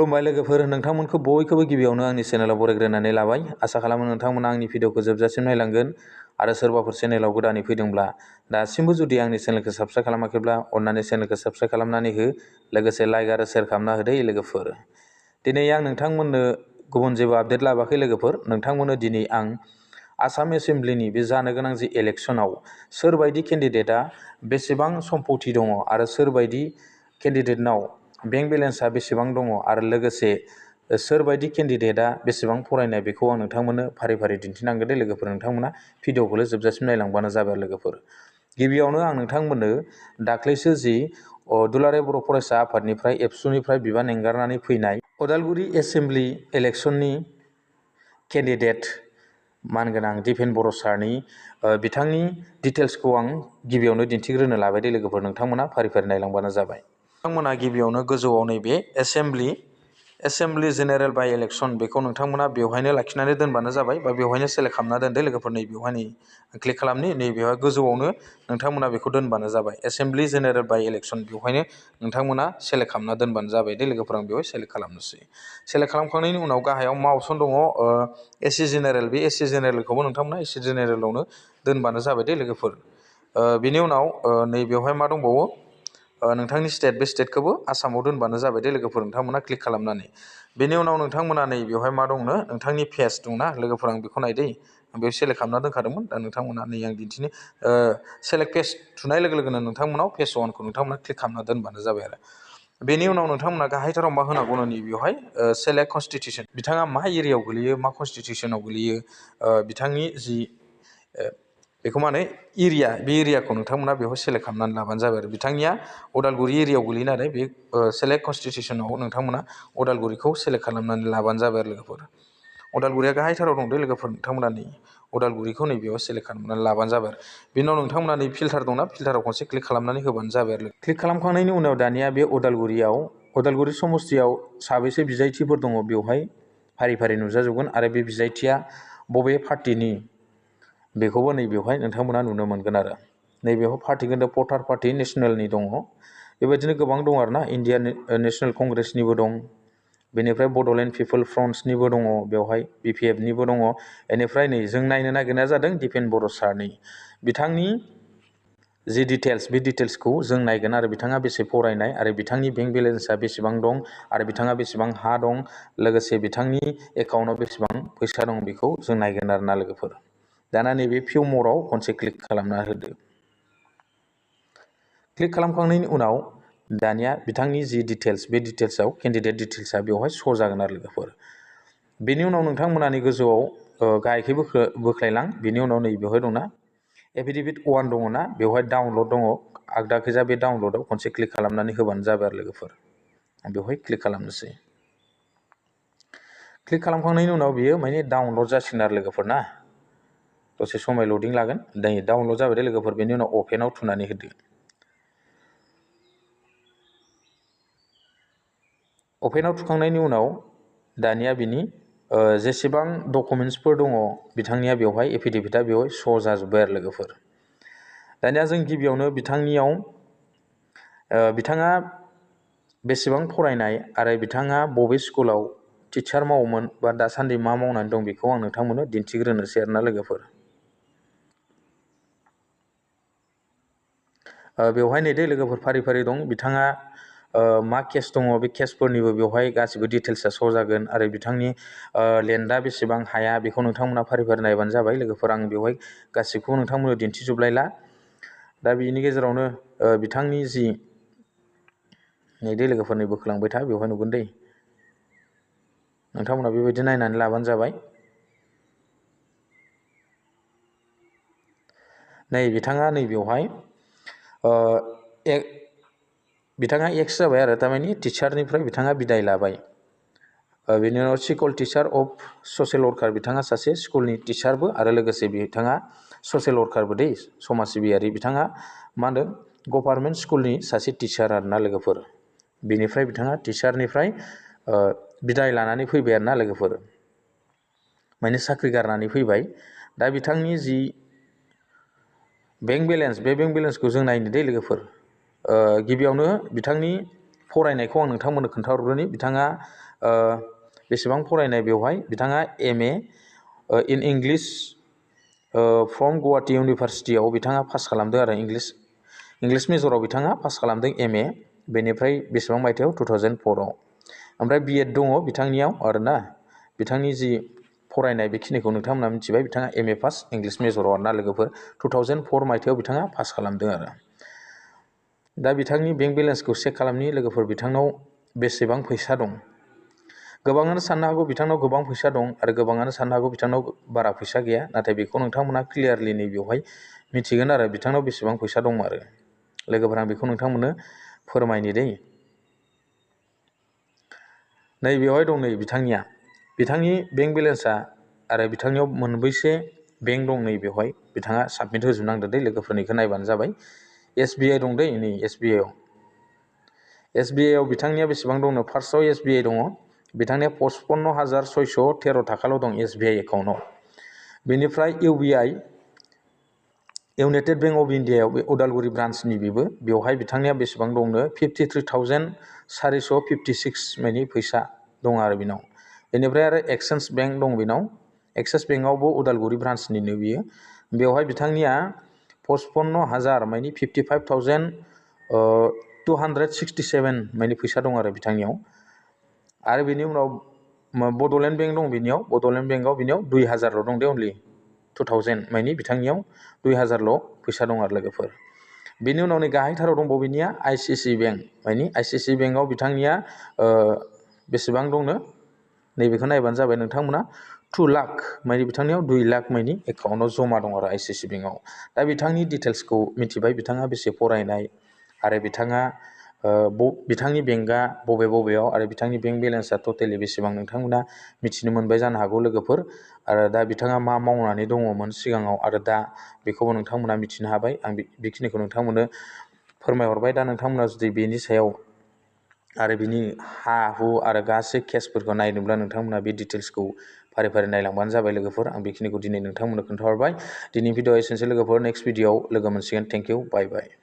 खुलुमबाय लोगोफोर, नोंथांमोनखौ बयखौबो गिबियावनो आंनि चेनेलाव बरायग्रोनानै लाबाय। आसा खालामो नोंथांमोना आंनि भिडिअखौ जोबजासिम नायलांगोन आरो सोरबाफोर चेनेलाव गोदानै फैदोंब्ला दासिमबो जुदि आंनि चेनेलखौ साबस्क्राइब खालामाखैब्ला अन्नानै चेनेलखौ साबस्क्राइब खालामनानै हो, लोगोसे लाइक आरो शेयार खालामना होदो लोगोफोर। दिनै आं नोंथांमोननो गुबुन जेबो आपडेट लाबोआखै लोगोफोर। नोंथांमोननो दिनै आं आसाम एसेम्ब्लिनि बे जानो गोनां जि इलेक्सनाव सोरबायदि केन्डिडेटआ बेसेबां सम्पथि दङ आरो सोरबायदि केन्डिडेटनाव बेंक बेलेन्सआ बेसेबां दङ आरो लोगोसे सोरबायदि केन्डिडेटआ बेसेबां फरायनाय बेखौ आं नोंथांमोननो फारि फारि दिन्थिनांगोन दे लोगोफोर। नोंथांमोना भिडिअखौल' जोबजासिम नायलांबानो जाबाय लोगोफोर। गिबियावनो आं नोंथांमोननो दाख्लैसो जि दुलाराय बर' फरायसा आफादनिफ्राय एबसुनिफ्राय बिबान एंगारनानै फैनाय उदालगुरि एसेम्ब्लि इलेक्सननि केन्डिडेट मानगोनां दिपेन बर' सारनि बिथांनि डिटेल्सखौ आं गिबियावनो दिन्थिग्रोनो लाबाय दे लोगोफोर। नोंथांमोना फारि फारि नायलांबानो जाबाय। नोंथांमोना गिबियावनो गोजौआव नैबे एसेम्ब्लि जेनेरेल बाइ इलेक्सन बेखौ नोंथांमोना बेवहायनो लाखिनानै दोनबानो जाबाय बा बेवहायनो सेलेक्ट खालामना दोनदो लोगोफोर। नै बेवहाय नै क्लिक खालामनि, नै बेवहाय गोजौआवनो नोंथांमोना बेखौ दोनबानो जाबाय। एसेम्ब्लि जेनेरेल बाइ इलेक्सन बेवहायनो नोंथांमोना सेलेक्ट खालामना दोनबानो जाबाय दे लोगोफोर। आं बेवहाय सेलेक्ट खालामनोसै। सेलेक्ट खालामखांनायनि उनाव गाहायाव मा अपसन दङ, एससि जेनेरेल, बे एससि जेनेरेलखौबो नोंथांमोना एससि जेनेरेलावनो दोनबानो जाबाय दे लोगोफोर। बेनि उनाव नै बेवहाय मा दंबावो, नोंथांनि स्टेट, बे स्टेटखौबो आसामाव दोनबानो जाबाय दे लोगोफोर नोंथांमोना क्लिक खालामनानै। बेनि उनाव नोंथांमोना नै बेवहाय मा दंनो, नोंथांनि पेज दंना लोगोफोर, आं बेखौ नायदै, आं बेयाव सेलेक्ट खालामना दोनखादोंमोन। दा नोंथांमोना नै आं दिन्थिनो सेलेक्ट पेज थुनाय लोगो लोगोनो नोंथांमोनाव पेज 1खौ नोंथांमोना क्लिक खालामना दोनबानो जाबाय आरो। बेनि उनाव नोंथांमोना गाहायथाराव मा होनांगौनो, नै बेवहाय सेलेक्ट कनस्टिटिउसन, बिथाङा मा एरियायाव गोलैयो, मा कनस्टिटिउसनाव गोलैयो, बिथांनि जि बेखौ मा होनो एरिया, बे एरियाखौ नोंथांमोना बेवहाय सेलेक्ट खालामनानै लाबानो जाबाय आरो। बिथांनिया उदालगुरि एरियायाव गोलैयो नालाय बे सेलेक्ट कनस्टिटिउसनाव नोंथांमोना उदालगुरिखौ सेलेक्ट खालामनानै लाबानो जाबाय आरो लोगोफोर। उदालगुरिया गाहायथाराव दं दे लोगोफोर, नोंथांमोना नै उदालगुरिखौ नै बेयाव सेलेक्ट खालामनानै लाबानो जाबाय आरो। बेनि उनाव नोंथांमोना नै फिल्टार दंना, फिल्टाराव खनसे क्लिक खालामनानै होबानो जाबाय आरो। क्लिक खालामखांनायनि उनाव दानिया बे उदालगुरि समस्तियाव साबेसे बिजायथिफोर दङ बेवहाय फारि फारि नुजाजोबगोन आरो बे बिजायथिया बबे पार्टिनि बेखौबो नै बेवहाय नोंथांमोना नुनो मोनगोन आरो। नैबेयाव पार्टिखौ भटार पार्टि नेसनेलनि दङ, बेबायदिनो गोबां दं आरोना। इण्डियान नेसनेल कंग्रेसनिबो दं, बेनिफ्राय बड'लेण्ड पिपल फ्रन्ट्सनिबो दङ, बेवहाय BPF-निबो दङ। बेनिफ्राय नै जों नायनो नागिरनाया जादों दिपेन बर' सारनि, बिथांनि जि डिटेल्स, बे डिटेल्सखौ जों नायगोन आरो बिथाङा बेसे फरायनाय आरो बिथांनि बेंक बेलेन्सआ बेसेबां दं आरो बिथाङा बेसेबां हा दं, लोगोसे बिथांनि एकाउन्टआव बेसेबां फैसा दं बेखौ जों नायगोन आरोना लोगोफोर। दाना नैबे भिउ मराव खनसे क्लिक खालामना होदो। क्लिक खालामखांनायनि उनाव दानिया बिथांनि जि डिटेल्स, बे डिटेल्सआव केन्डिडेट डिटेल्सआ बेवहाय श' जागोन आरो लोगोफोर। बेनि उनाव नोंथांमोनानि गोजौआव गाहायखै बोख्लायलां, बेनि उनाव नै बेवहाय दंना एफिडेभिट 1 दङ ना, बेवहाय डाउनलड दङ, आगदाखैजा बे डाउनलडआव खनसे क्लिक खालामनानै होबानो जाबाय आरो लोगोफोर। आं बेवहाय क्लिक खालामनोसै। क्लिक खालामखांनायनि उनाव बियो माने डाउनलड जासिगोन आरो लोगोफोर ना, दसे समाय लडिं लागोन। नै डाउनलड जाबाय दे लोगोफोर। बेनि उनाव अपेनाव थुनानै होदो। अपेनाव थुखांनायनि उनाव दानिया बिनि जेसेबां डकुमेन्टसफोर दङ बिथांनिया बेवहाय एफिडेभिटआ बेवहाय श' जाजोब्बाय आरो लोगोफोर। दानिया जों गिबियावनो बिथांनियाव बिथाङा बेसेबां फरायनाय आरो बिथाङा बबे स्कुलाव टिचार मावोमोन बा दासान्दि मा मावनानै दं बेखौ आं नोंथांमोननो दिन्थिग्रोनोसै आरोना लोगोफोर। बेवहाय नै दे लोगोफोर फारि फारि दं, बिथाङा मा केस दङ बे केसफोरनिबो बेवहाय गासिबो डिटेल्सआ श' जागोन आरो बिथांनि लेन्डआ बेसेबां हाया बेखौ नोंथांमोना फारि फारि नायबानो जाबाय लोगोफोर। आं बेवहाय गासिबखौबो नोंथांमोननो दिन्थिजोबलायला। दा बिनि गेजेरावनो बिथांनि जि नै दे लोगोफोरनि बोखोलांबाय था, बेवहाय नुगोन दै, नोंथांमोना बेबायदि नायनानै लाबानो जाबाय। नै बिथाङा नै बेवहाय बिथाङा एक्स जाबाय आरो, थारमानि टिचारनिफ्राय बिथाङा बिदाय लाबाय। बेनि उनाव school teacher of social worker, बिथाङा सासे स्कुलनि टिचारबो आरो लोगोसे बिथाङा ससियेल वर्कारबो दै, समाज सिबियारि। बिथाङा मा होनदों गभार्नमेन्ट स्कुलनि सासे टिचार आरोना लोगोफोर। बेनिफ्राय बिथाङा टिचारनिफ्राय बिदाय लानानै फैबाय आरोना लोगोफोर, माने साख्रि गारनानै फैबाय। दा बिथांनि जि बेंक बेलेन्स, बे बेंक बेलेन्सखौ जों नायनो दे लोगोफोर। गिबियावनो बिथांनि फरायनायखौ आं नोंथांमोननो खोन्थाहरग्रोनि। बिथाङा बेसेबां फरायनाय बेवहाय बिथाङा MA in English from Guwahati इउनिभारसिटियाव बिथाङा पास खालामदों आरो इंलिश मेजराव बिथाङा पास खालामदों MA बेनिफ्राय बेसेबां मायथाइयाव 2004आव ओमफ्राय B.Ed दङ बिथांनियाव आरोना बिथांनि जि फरायनाय बेखिनिखौ नोंथांमोना मिथिबाय बिथाङा MA पास इंलिश मेजराव आरोना लोगोफोर 2004 मायथाइयाव बिथाङा पास खालामदों आरो दा बिथांनि बेंक बेलेन्सखौ चेक खालामनि लोगोफोर बिथांनाव बेसेबां फैसा दं गोबाङानो साननो हागौ बिथांनाव गोबां फैसा दं आरो गोबाङानो साननो हागौ बिथांनाव बारा फैसा गैया नाथाय बेखौ नोंथांमोना क्लियारलि बेवहाय मिथिगोन आरो बिथांनाव बेसेबां फैसा दं आरो लोगोफोर आं बेखौ नोंथांमोननो फोरमायनि दै नै बेवहाय दं नै बिथांनि बेंक बेलेन्सआ आरो बिथांनियाव मोनबैसे बेंक दं नै बेवहाय बिथाङा साबमिट होजोबनांदों दै लोगोफोरनिखौ नायबानो जाबाय SBI दं दै नै SBI आव बिथांनिया बेसेबां दंनो फार्स्टआव SBI दङ बिथांनिया 55,613 थाखाल' दं SBI एकाउन्टआव बेनिफ्राय UBI इउनाइटेड बेंक अफ इन्डियायाव बे उदालगुरि ब्रान्चनि बेवहाय बिथांनिया बेसेबां दंनो 53,456 मानि फैसा दं आरो बिनाव बेनिफ्राय आरो एक्सिस बेंक दं बिनाव एक्सिस बेंकआवबो उदालगुरि ब्रान्चनिनो बियो बेवहाय बिथांनिया 55,000 मानि 55,267 मानि फैसा दं आरो बिथांनियाव आरो बेनि उनाव बड'लेण्ड बेंक दं बिनियाव बड'लेण्ड बेंकआव बिनियाव 2,000ल' दं दे अनलि 2,000 मानि बिथांनियाव 2,000ल' फैसा दं आरो लोगोफोर बेनि उनाव नै गाहायथाराव दंबावो बिनिया ICC बेंक मानि ICC बेंकआव बिथांनिया बेसेबां दंनो नैबेखौ नायबानो जाबाय नोंथांमोना 2 लाख मानि बिथांनियाव 2 लाख मानि एकाउन्टआव जमा दं आरो ICC बेंकआव दा बिथांनि डिटेल्सखौ मिथिबाय बिथाङा बेसे फरायनाय आरो बिथांनि बेंकआ बबेयाव आरो बिथांनि बेंक बेलेन्सआ टटेलि बेसेबां नोंथांमोना मिथिनो मोनबाय जानो हागौ लोगोफोर आरो दा बिथाङा मा मावनानै दङमोन सिगाङाव आरो दा बेखौबो नोंथांमोना मिथिनो हाबाय आं बेखिनिखौ नोंथांमोननो फोरमायहरबाय दा नोंथांमोना जुदि बेनि सायाव आरो बिनि हा हु आरो गासै केसफोरखौ नायनोब्ला नोंथांमोना बे डिटेल्सखौ फारि फारि नायलांबानो जाबाय लोगोफोर आं बेखिनिखौ दिनै नोंथांमोननो खोन्थाहरबाय दिनै भिडिअ एसेनोसै लोगोफोर नेक्स्ट भिडिअआव लोगो मोनसिगोन थेंक इउ बाय बाय